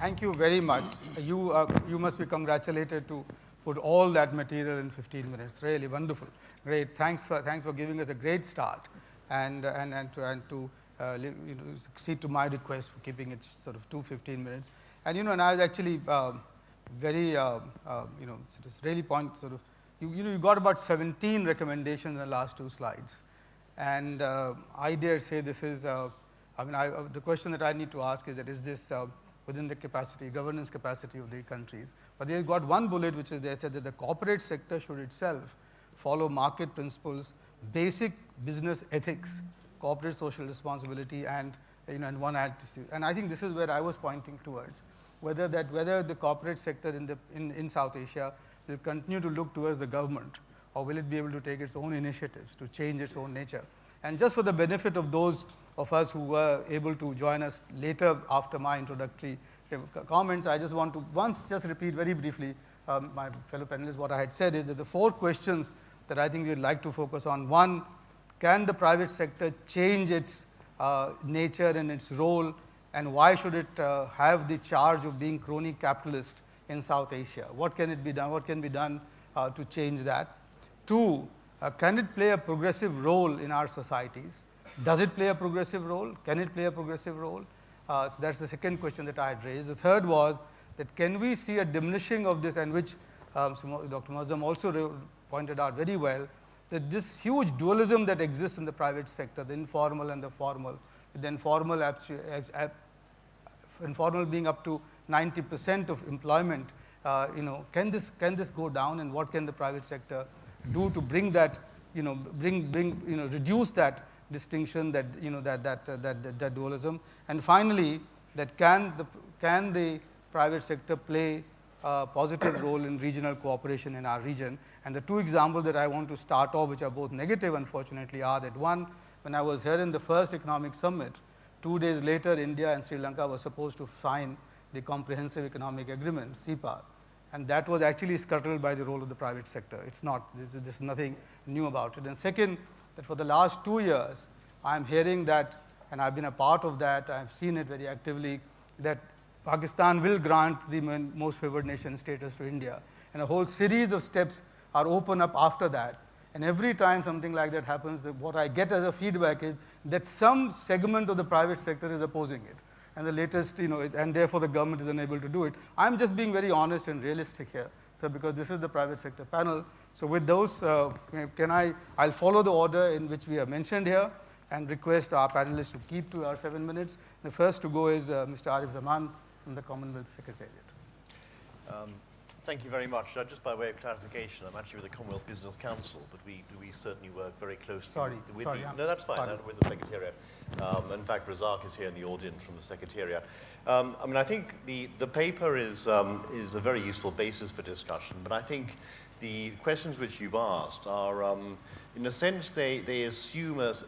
Thank you very much. You must be congratulated to put all that material in 15 minutes. Really wonderful. Great. Thanks for giving us a great start and to accede to my request for keeping it sort of 15 minutes. And and I was actually very really you got about 17 recommendations in the last 2 slides, and I dare say this is the question that I need to ask is that is this within the governance capacity of the countries. But they've got one bullet which is they said that the corporate sector should itself follow market principles, basic business ethics, corporate social responsibility, and and one attitude. And I think this is where I was pointing towards, whether the corporate sector in South Asia will continue to look towards the government, or will it be able to take its own initiatives to change its own nature. And just for the benefit of those of us who were able to join us later after my introductory comments, I just want to just repeat very briefly, my fellow panelists, what I had said is that the 4 questions that I think we'd like to focus on. 1, can the private sector change its nature and its role, and why should it have the charge of being crony capitalist in South Asia? What can it be done? What can be done to change that? 2, can it play a progressive role in our societies? Does it play a progressive role? Can it play a progressive role? So that's the second question that I had raised. The third was that can we see a diminishing of this, and which Dr. Moazzem also pointed out very well, that this huge dualism that exists in the private sector, the informal and the formal, the informal being up to 90% of employment, can this go down, and what can the private sector do to bring that, reduce that distinction, that dualism. And finally, that can the private sector play a positive role in regional cooperation in our region. And the 2 examples that I want to start off, which are both negative unfortunately, are that one, when I was here in the first economic summit, 2 days later India and Sri Lanka were supposed to sign the Comprehensive Economic Agreement, CEPA, and that was actually scuttled by the role of the private sector. It's not, this is nothing new about it. And second, that for the last 2 years, I'm hearing that, and I've been a part of that, I've seen it very actively, that Pakistan will grant the most favored nation status to India. And a whole series of steps are open up after that. And every time something like that happens, what I get as a feedback is that some segment of the private sector is opposing it. And the latest, and therefore the government is unable to do it. I'm just being very honest and realistic here. So because this is the private sector panel, so with those, I'll follow the order in which we have mentioned here and request our panelists to keep to our 7 minutes. The first to go is Mr. Arif Zaman from the Commonwealth Secretariat. Thank you very much. Just by way of clarification, I'm actually with the Commonwealth Business Council, but we certainly work very closely with the... No, that's fine, with the Secretariat. In fact, Razak is here in the audience from the Secretariat. I think the paper is a very useful basis for discussion, but I think the questions which you've asked are, in a sense, they assume, to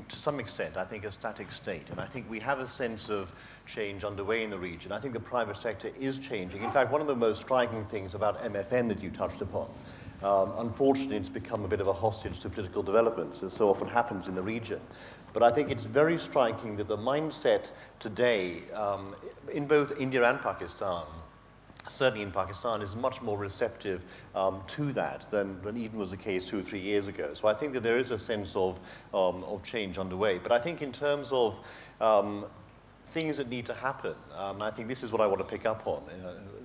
some extent, I think, a static state. And I think we have a sense of change underway in the region. I think the private sector is changing. In fact, one of the most striking things about MFN that you touched upon, unfortunately, it's become a bit of a hostage to political developments, as so often happens in the region. But I think it's very striking that the mindset today, in both India and Pakistan, certainly in Pakistan, is much more receptive to that than even was the case 2 or 3 years ago. So I think that there is a sense of change underway. But I think in terms of things that need to happen, I think this is what I want to pick up on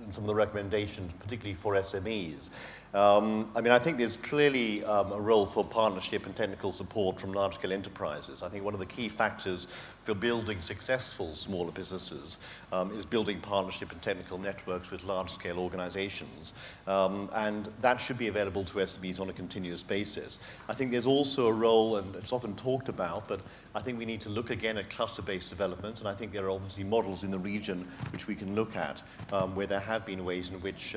in some of the recommendations, particularly for SMEs. I think there's clearly a role for partnership and technical support from large-scale enterprises. I think one of the key factors for building successful smaller businesses is building partnership and technical networks with large-scale organizations. And that should be available to SMEs on a continuous basis. I think there's also a role, and it's often talked about, but I think we need to look again at cluster-based development, and I think there are obviously models in the region which we can look at where there have been ways in which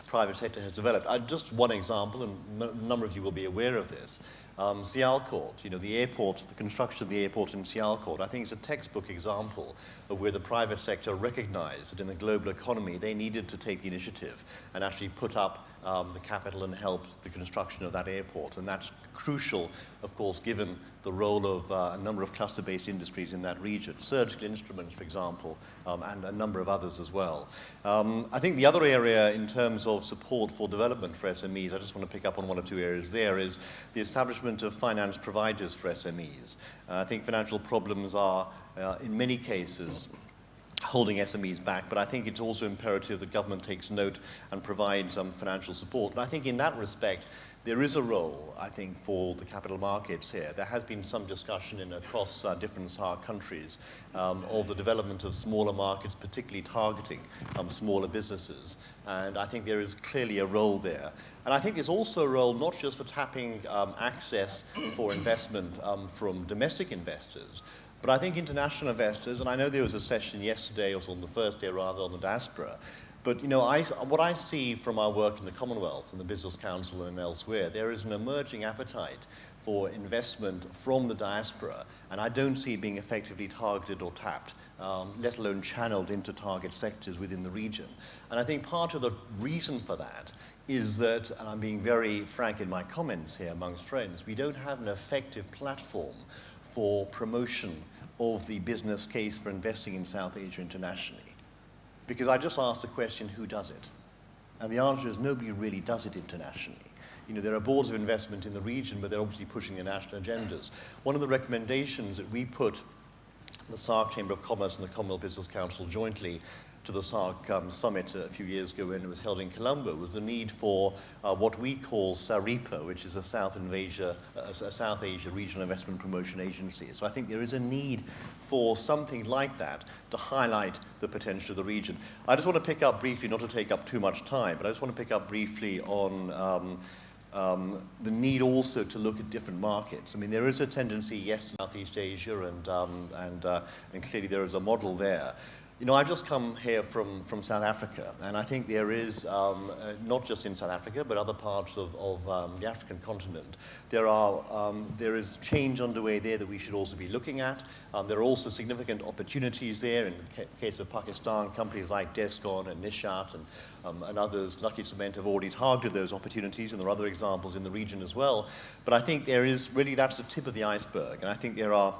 private sector has developed. Just one example, and a number of you will be aware of this. Sialkot, the airport, the construction of the airport in Sialkot, I think is a textbook example of where the private sector recognized that in the global economy they needed to take the initiative and actually put up the capital and help the construction of that airport. And that's crucial, of course, given the role of a number of cluster-based industries in that region, surgical instruments, for example, and a number of others as well. I think the other area in terms of support for development for SMEs, I just want to pick up on one or two areas there, is the establishment of finance providers for SMEs. I think financial problems are, in many cases, holding SMEs back, but I think it's also imperative that government takes note and provides financial support. And I think in that respect, there is a role, I think, for the capital markets here. There has been some discussion across different SAARC countries of the development of smaller markets, particularly targeting smaller businesses. And I think there is clearly a role there. And I think there's also a role not just for tapping access for investment from domestic investors, but I think international investors, and I know there was a session yesterday, or on the first day rather, on the diaspora, but you know, what I see from our work in the Commonwealth and the Business Council and elsewhere, there is an emerging appetite for investment from the diaspora, and I don't see it being effectively targeted or tapped, let alone channeled into target sectors within the region. And I think part of the reason for that is that, and I'm being very frank in my comments here amongst friends, we don't have an effective platform for promotion of the business case for investing in South Asia internationally. Because I just asked the question, who does it? And the answer is nobody really does it internationally. You know, there are boards of investment in the region, but they're obviously pushing their national agendas. One of the recommendations that we put the SAARC Chamber of Commerce and the Commonwealth Business Council jointly to the SAARC summit a few years ago when it was held in Colombo was the need for what we call SARIPA, which is a South Asia Regional Investment Promotion Agency. So I think there is a need for something like that to highlight the potential of the region. I just want to pick up briefly, not to take up too much time, but I just want to pick up briefly on the need also to look at different markets. I mean, there is a tendency, yes, to Southeast Asia, and clearly there is a model there. You know, I've just come here from South Africa, and I think there is, not just in South Africa, but other parts of the African continent, there is change underway there that we should also be looking at. There are also significant opportunities there. In the case of Pakistan, companies like Descon and Nishat and others, Lucky Cement, have already targeted those opportunities, and there are other examples in the region as well. But I think there is really, that's the tip of the iceberg, and I think there are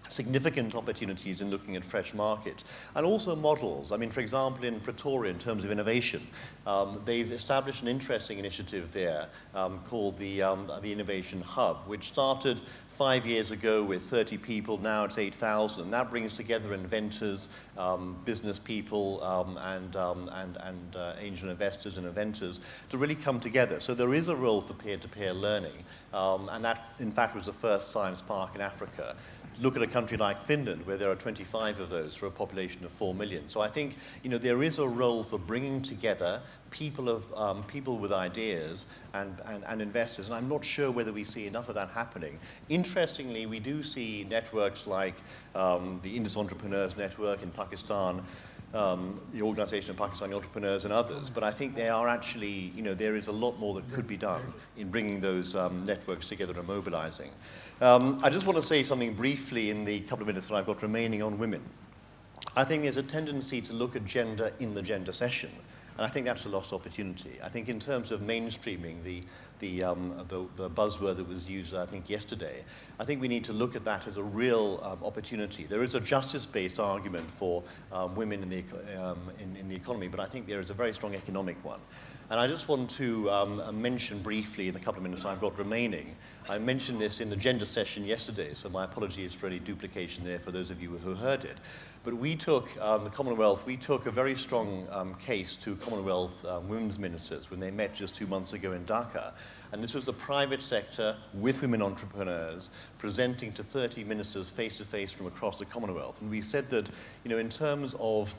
significant opportunities in looking at fresh markets and also models. I mean, for example, in Pretoria, in terms of innovation, they've established an interesting initiative there called the Innovation Hub, which started 5 years ago with 30 people. Now it's 8,000, and that brings together inventors, business people, and angel investors and inventors to really come together. So there is a role for peer-to-peer learning, and that, in fact, was the first science park in Africa. Look at a country like Finland, where there are 25 of those for a population of 4 million. So I think, you know, there is a role for bringing together people with ideas and investors, and I'm not sure whether we see enough of that happening. Interestingly, we do see networks like the Indus Entrepreneurs Network in Pakistan, the Organization of Pakistani Entrepreneurs and others, but I think they are actually, you know, there is a lot more that could be done in bringing those networks together and mobilizing. I just want to say something briefly in the couple of minutes that I've got remaining on women. I think there's a tendency to look at gender in the gender session, and I think that's a lost opportunity. I think in terms of mainstreaming, the buzzword that was used, I think, yesterday, I think we need to look at that as a real opportunity. There is a justice-based argument for women in the economy, but I think there is a very strong economic one. And I just want to mention briefly in the couple of minutes I've got remaining, I mentioned this in the gender session yesterday, so my apologies for any duplication there for those of you who heard it. But we took, the Commonwealth, we took a very strong case to Commonwealth women's ministers when they met just 2 months ago in Dhaka. And this was the private sector with women entrepreneurs presenting to 30 ministers face-to-face from across the Commonwealth. And we said that, you know, in terms of,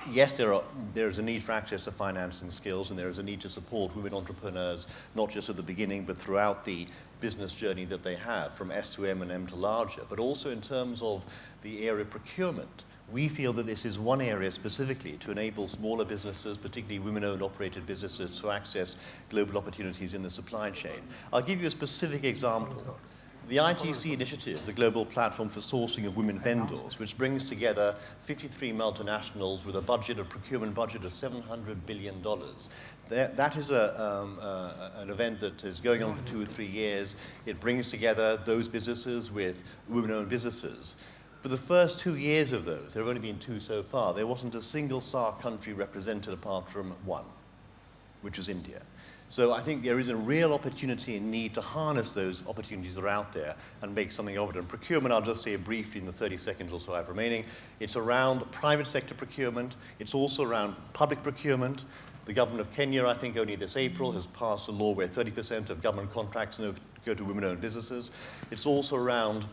yes, there is a need for access to finance and skills, and there is a need to support women entrepreneurs, not just at the beginning, but throughout the business journey that they have, from S to M and M to larger. But also in terms of the area of procurement, we feel that this is one area specifically to enable smaller businesses, particularly women-owned operated businesses, to access global opportunities in the supply chain. I'll give you a specific example. The ITC initiative, the Global Platform for Sourcing of Women Vendors, which brings together 53 multinationals with a procurement budget of $700 billion. That is an event that is going on for 2 or 3 years. It brings together those businesses with women-owned businesses. For the first 2 years of those, there have only been 2 so far, there wasn't a single SAARC country represented apart from 1, which is India. So I think there is a real opportunity and need to harness those opportunities that are out there and make something of it. And procurement, I'll just say briefly in the 30 seconds or so I have remaining, it's around private sector procurement. It's also around public procurement. The government of Kenya, I think only this April, has passed a law where 30% of government contracts now go to women-owned businesses. It's also around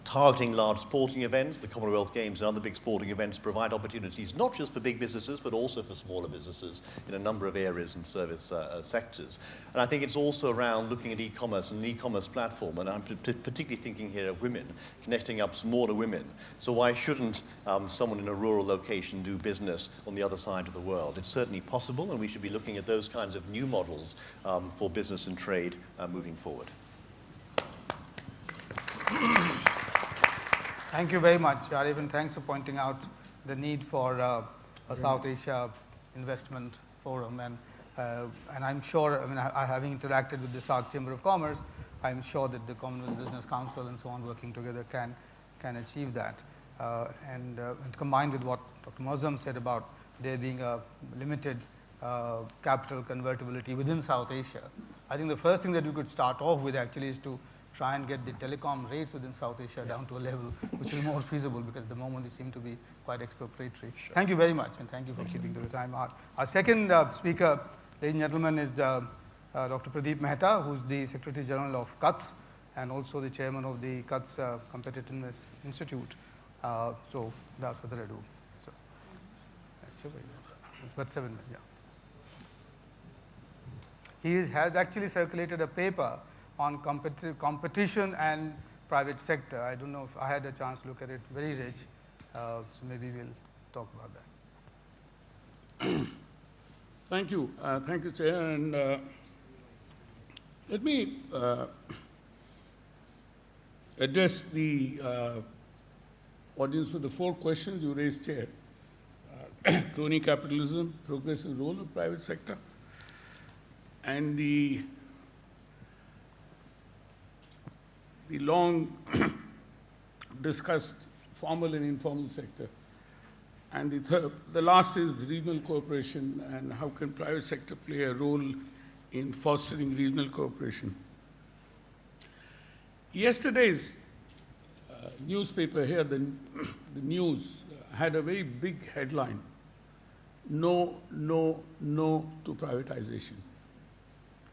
targeting large sporting events. The Commonwealth Games and other big sporting events provide opportunities not just for big businesses, but also for smaller businesses in a number of areas and service sectors. And I think it's also around looking at e-commerce and an e-commerce platform, and I'm particularly thinking here of women, connecting up smaller women. So why shouldn't someone in a rural location do business on the other side of the world? It's certainly possible, and we should be looking at those kinds of new models for business and trade moving forward. Thank you very much, Arif, and thanks for pointing out the need for a South Asia investment forum. And I'm sure, I mean, having interacted with the SAARC Chamber of Commerce, I'm sure that the Commonwealth Business Council and so on working together can achieve that. And combined with what Dr. Moazzem said about there being a limited capital convertibility within South Asia, I think the first thing that we could start off with actually is to try and get the telecom rates within South Asia down to a level which is more feasible, because at the moment they seem to be quite expropriatory. Sure. Thank you very much, and thank you for keeping to the time. Our second speaker, ladies and gentlemen, is Dr. Pradeep Mehta, who's the Secretary General of CUTS and also the Chairman of the CUTS Competitiveness Institute. So without further ado. So, it's about 7 minutes, yeah. He has actually circulated a paper on competition and private sector. I don't know if I had a chance to look at it, very rich, so maybe we'll talk about that. Thank you, Chair, and let me address the audience with the 4 questions you raised, Chair. Crony capitalism, progressive role of private sector, and the long discussed formal and informal sector. And the last is regional cooperation and how can private sector play a role in fostering regional cooperation. Yesterday's newspaper here, the news, had a very big headline: no, no, no to privatization.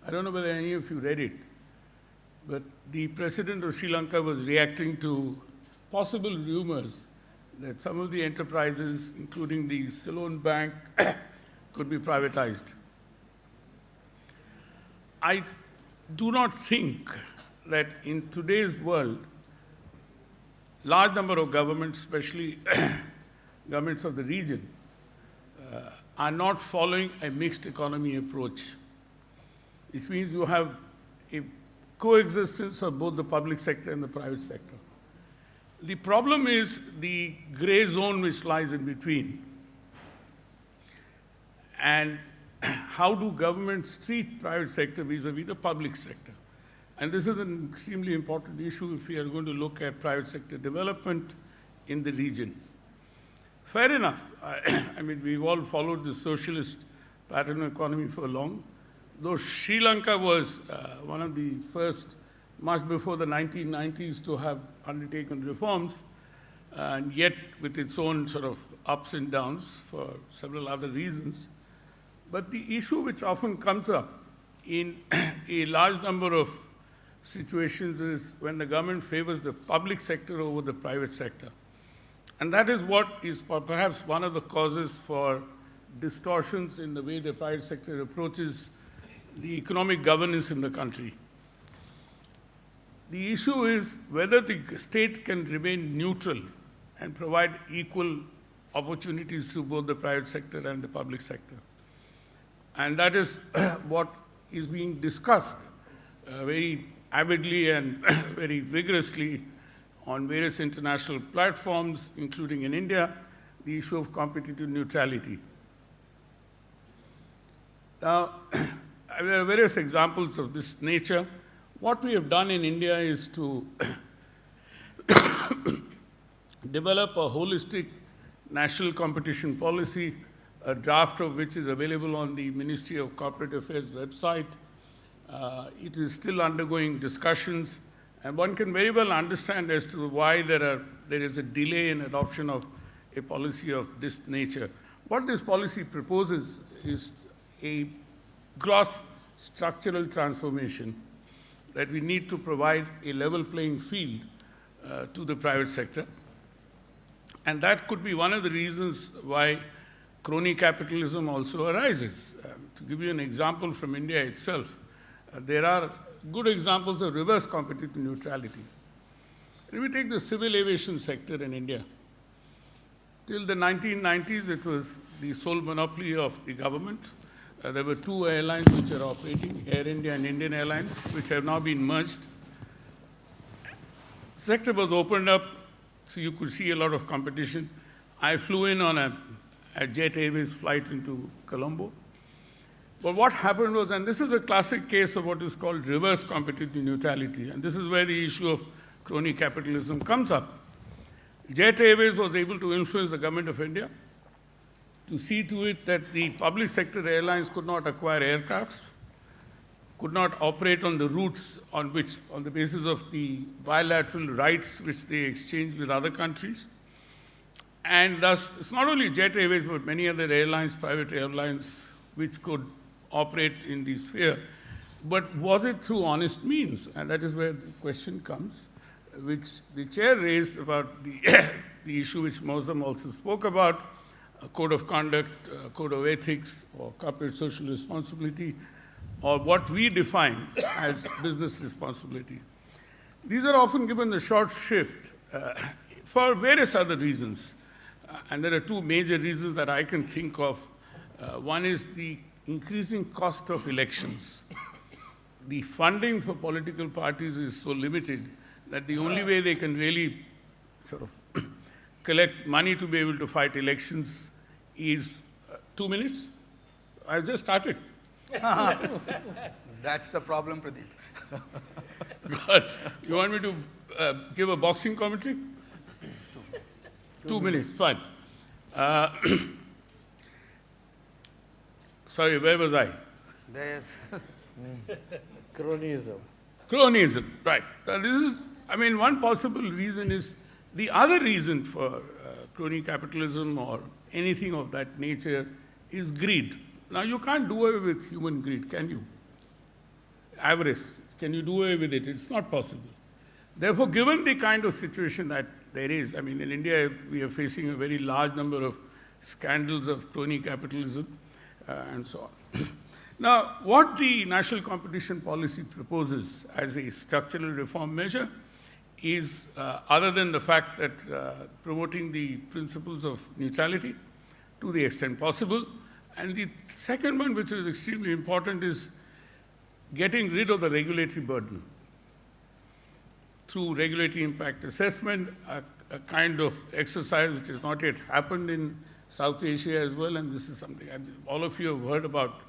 I don't know whether any of you read it, but the president of Sri Lanka was reacting to possible rumors that some of the enterprises, including the Ceylon Bank, could be privatized. I do not think that in today's world, large number of governments, especially governments of the region, are not following a mixed economy approach. Which means you have a coexistence of both the public sector and the private sector. The problem is the gray zone which lies in between. And how do governments treat private sector vis-a-vis the public sector? And this is an extremely important issue if we are going to look at private sector development in the region. Fair enough. I mean, we've all followed the socialist pattern of economy for long. Though Sri Lanka was one of the first, much before the 1990s, to have undertaken reforms, and yet with its own sort of ups and downs for several other reasons. But the issue which often comes up in a large number of situations is when the government favors the public sector over the private sector. And that is what is perhaps one of the causes for distortions in the way the private sector approaches the economic governance in the country. The issue is whether the state can remain neutral and provide equal opportunities to both the private sector and the public sector. And that is what is being discussed very avidly and very vigorously on various international platforms, including in India, the issue of competitive neutrality. Now, there are various examples of this nature. What we have done in India is to develop a holistic national competition policy, a draft of which is available on the Ministry of Corporate Affairs website. It is still undergoing discussions, and one can very well understand as to why there is a delay in adoption of a policy of this nature. What this policy proposes is a gross structural transformation that we need to provide a level playing field to the private sector. And that could be one of the reasons why crony capitalism also arises. To give you an example from India itself, there are good examples of reverse competitive neutrality. Let me take the civil aviation sector in India. Till the 1990s, it was the sole monopoly of the government. There were two airlines which are operating, Air India and Indian Airlines, which have now been merged. The sector was opened up, so you could see a lot of competition. I flew in on a Jet Airways flight into Colombo. But what happened was, and this is a classic case of what is called reverse competitive neutrality, and this is where the issue of crony capitalism comes up. Jet Airways was able to influence the government of India to see to it that the public sector airlines could not acquire aircrafts, could not operate on the routes on the basis of the bilateral rights which they exchanged with other countries. And thus, it's not only Jet Airways, but many other airlines, private airlines, which could operate in the sphere. But was it through honest means? And that is where the question comes, which the chair raised about the issue which Moazzem also spoke about, a code of conduct, a code of ethics, or corporate social responsibility, or what we define as business responsibility. These are often given the short shrift for various other reasons. And there are two major reasons that I can think of. One is the increasing cost of elections. The funding for political parties is so limited that the only way they can really sort of collect money to be able to fight elections is 2 minutes. I've just started. That's the problem, Pradeep. God, you want me to give a boxing commentary? 2 minutes, fine. Sorry, where was I? There. Cronyism. Cronyism, right. Now this is, one possible reason is, the other reason for crony capitalism or anything of that nature is greed. Now, you can't do away with human greed, can you? Avarice, can you do away with it? It's not possible. Therefore, given the kind of situation that there is, in India, we are facing a very large number of scandals of crony capitalism and so on. Now, what the National Competition Policy proposes as a structural reform measure is, other than the fact that promoting the principles of neutrality to the extent possible, and the second one, which is extremely important, is getting rid of the regulatory burden through regulatory impact assessment, a kind of exercise which has not yet happened in South Asia as well, and this is something, all of you have heard about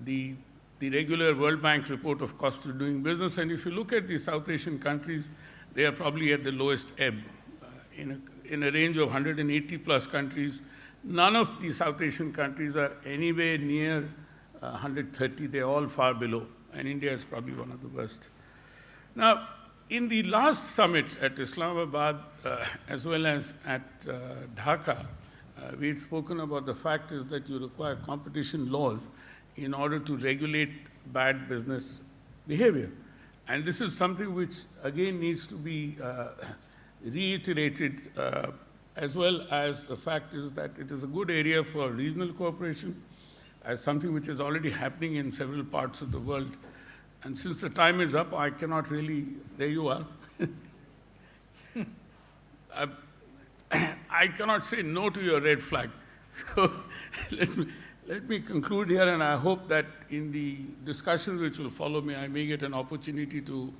the regular World Bank report of cost of doing business, and if you look at the South Asian countries, they are probably at the lowest ebb. In a range of 180 plus countries, none of the South Asian countries are anywhere near 130. They're all far below, and India is probably one of the worst. Now, in the last summit at Islamabad, as well as at Dhaka, we had spoken about the fact is that you require competition laws in order to regulate bad business behavior. And this is something which, again, needs to be reiterated, as well as the fact is that it is a good area for regional cooperation, as something which is already happening in several parts of the world. And since the time is up, I cannot really, there you are. I cannot say no to your red flag. So let me conclude here, and I hope that in the discussions which will follow me, I may get an opportunity to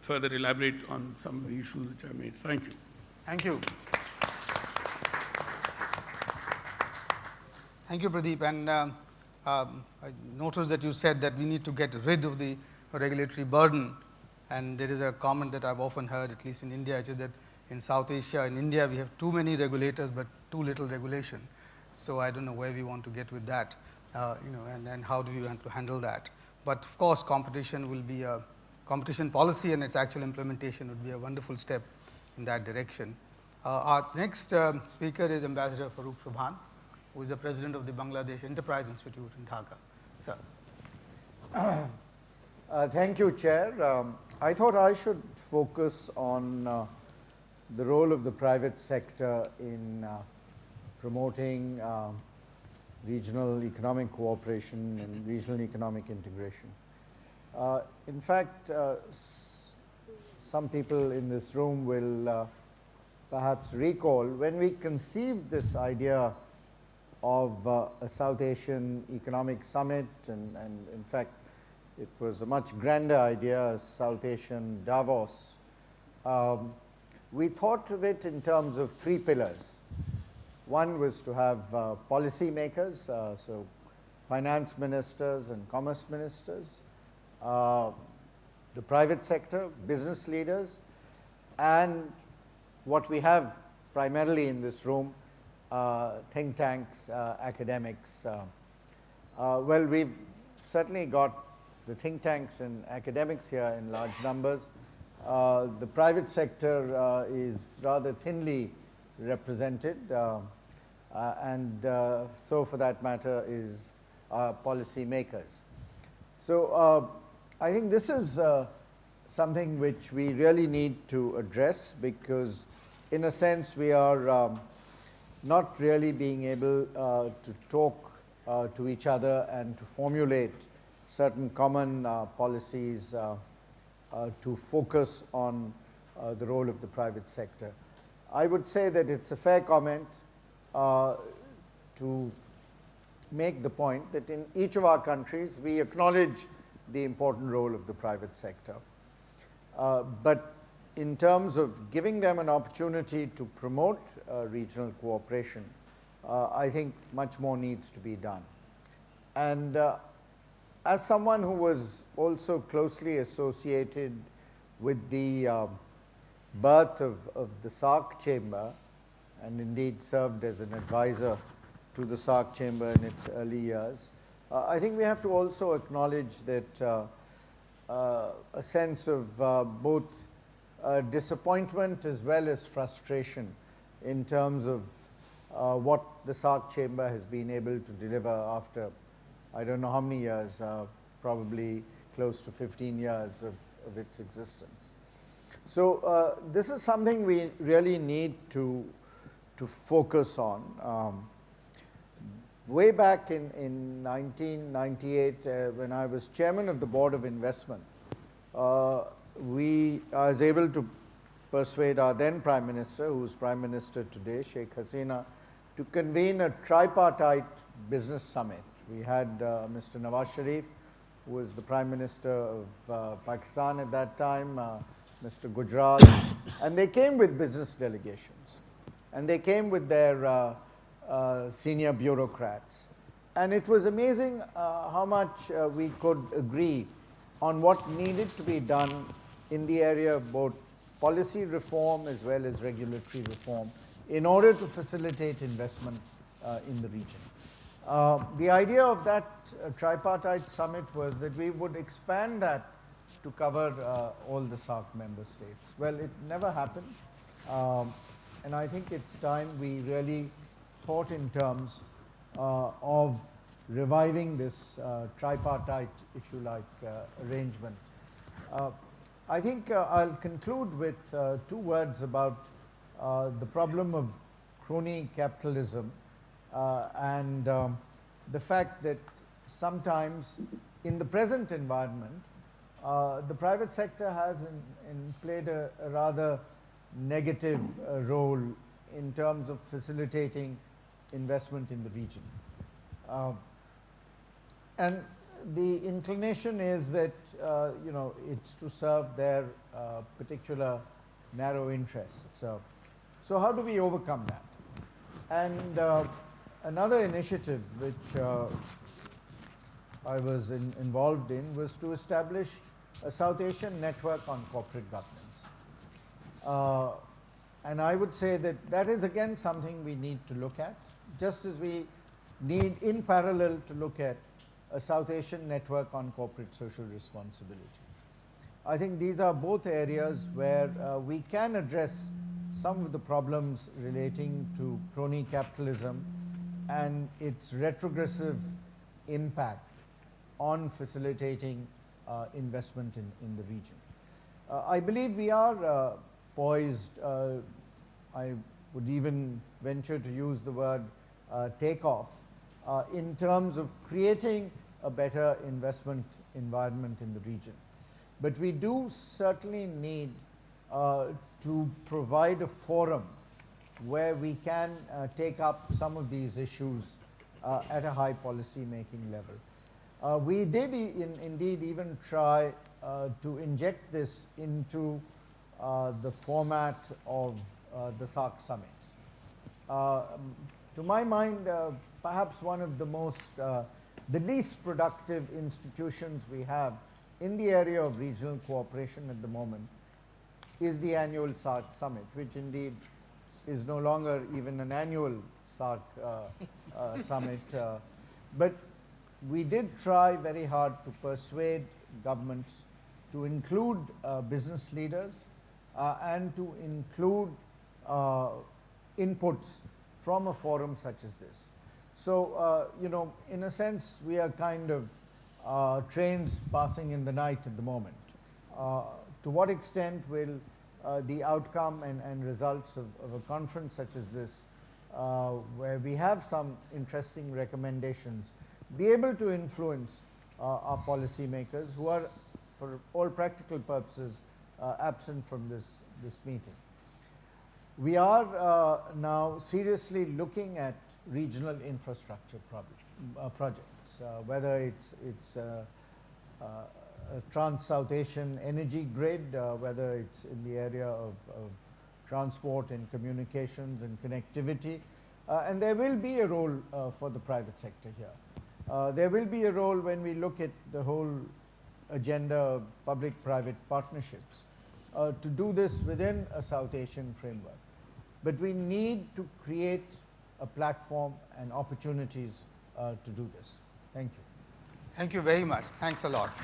further elaborate on some of the issues which I made. Thank you. Thank you. Thank you, Pradeep. And I noticed that you said that we need to get rid of the regulatory burden. And there is a comment that I've often heard, at least in India, which is that in South Asia, in India, we have too many regulators but too little regulation. So I don't know where we want to get with that, and how do we want to handle that. But of course, competition will be a competition policy, and its actual implementation would be a wonderful step in that direction. Our next speaker is Ambassador Farooq Subhan, who is the president of the Bangladesh Enterprise Institute in Dhaka. Sir. Thank you, Chair. I thought I should focus on the role of the private sector in promoting regional economic cooperation and regional economic integration. In fact, some people in this room will perhaps recall when we conceived this idea of a South Asian Economic Summit, and in fact, it was a much grander idea, South Asian Davos. We thought of it in terms of three pillars. One was to have policy makers, so finance ministers and commerce ministers, the private sector, business leaders, and what we have primarily in this room, think tanks, academics. Well, we've certainly got the think tanks and academics here in large numbers. The private sector is rather thinly represented, and so for that matter is policy makers. So I think this is something which we really need to address, because in a sense we are not really being able to talk to each other and to formulate certain common policies to focus on the role of the private sector. I would say that it's a fair comment to make the point that in each of our countries we acknowledge the important role of the private sector. But in terms of giving them an opportunity to promote regional cooperation, I think much more needs to be done. And as someone who was also closely associated with the birth of the SAARC chamber, and indeed served as an advisor to the SAARC chamber in its early years, I think we have to also acknowledge that a sense of both disappointment as well as frustration in terms of what the SAARC chamber has been able to deliver after I don't know how many years, probably close to 15 years of its existence. So this is something we really need to focus on. Way back in 1998, when I was chairman of the Board of Investment, I was able to persuade our then Prime Minister, who is Prime Minister today, Sheikh Hasina, to convene a tripartite business summit. We had Mr. Nawaz Sharif, who was the Prime Minister of Pakistan at that time, Mr. Gujral, and they came with business delegations, and they came with their senior bureaucrats. And it was amazing how much we could agree on what needed to be done in the area of both policy reform as well as regulatory reform in order to facilitate investment in the region. The idea of that tripartite summit was that we would expand that to cover all the SAARC member states. Well, it never happened, and I think it's time we really thought in terms of reviving this tripartite, if you like, arrangement. I think I'll conclude with 2 words about the problem of crony capitalism and the fact that sometimes in the present environment, the private sector has played a rather negative role in terms of facilitating investment in the region. And the inclination is that you know, it's to serve their particular narrow interests. So how do we overcome that? And another initiative which I was involved in was to establish a South Asian network on corporate governance. And I would say that that is again something we need to look at, just as we need in parallel to look at a South Asian network on corporate social responsibility. I think these are both areas where we can address some of the problems relating to crony capitalism and its retrogressive impact on facilitating investment in the region. I believe we are poised, I would even venture to use the word takeoff, in terms of creating a better investment environment in the region. But we do certainly need to provide a forum where we can take up some of these issues at a high policy making level. We did indeed even try to inject this into the format of the SAARC summits. To my mind, perhaps one of the most, the least productive institutions we have in the area of regional cooperation at the moment is the annual SAARC summit, which indeed is no longer even an annual SAARC summit. But we did try very hard to persuade governments to include business leaders and to include inputs from a forum such as this. So, you know, in a sense, we are kind of trains passing in the night at the moment. To what extent will the outcome and results of a conference such as this, where we have some interesting recommendations, be able to influence our policymakers who are, for all practical purposes, absent from this meeting? We are now seriously looking at regional infrastructure projects, whether it's a Trans-South Asian energy grid, whether it's in the area of transport and communications and connectivity. And there will be a role for the private sector here. There will be a role when we look at the whole agenda of public-private partnerships to do this within a South Asian framework. But we need to create a platform and opportunities to do this. Thank you. Thank you very much. Thanks a lot.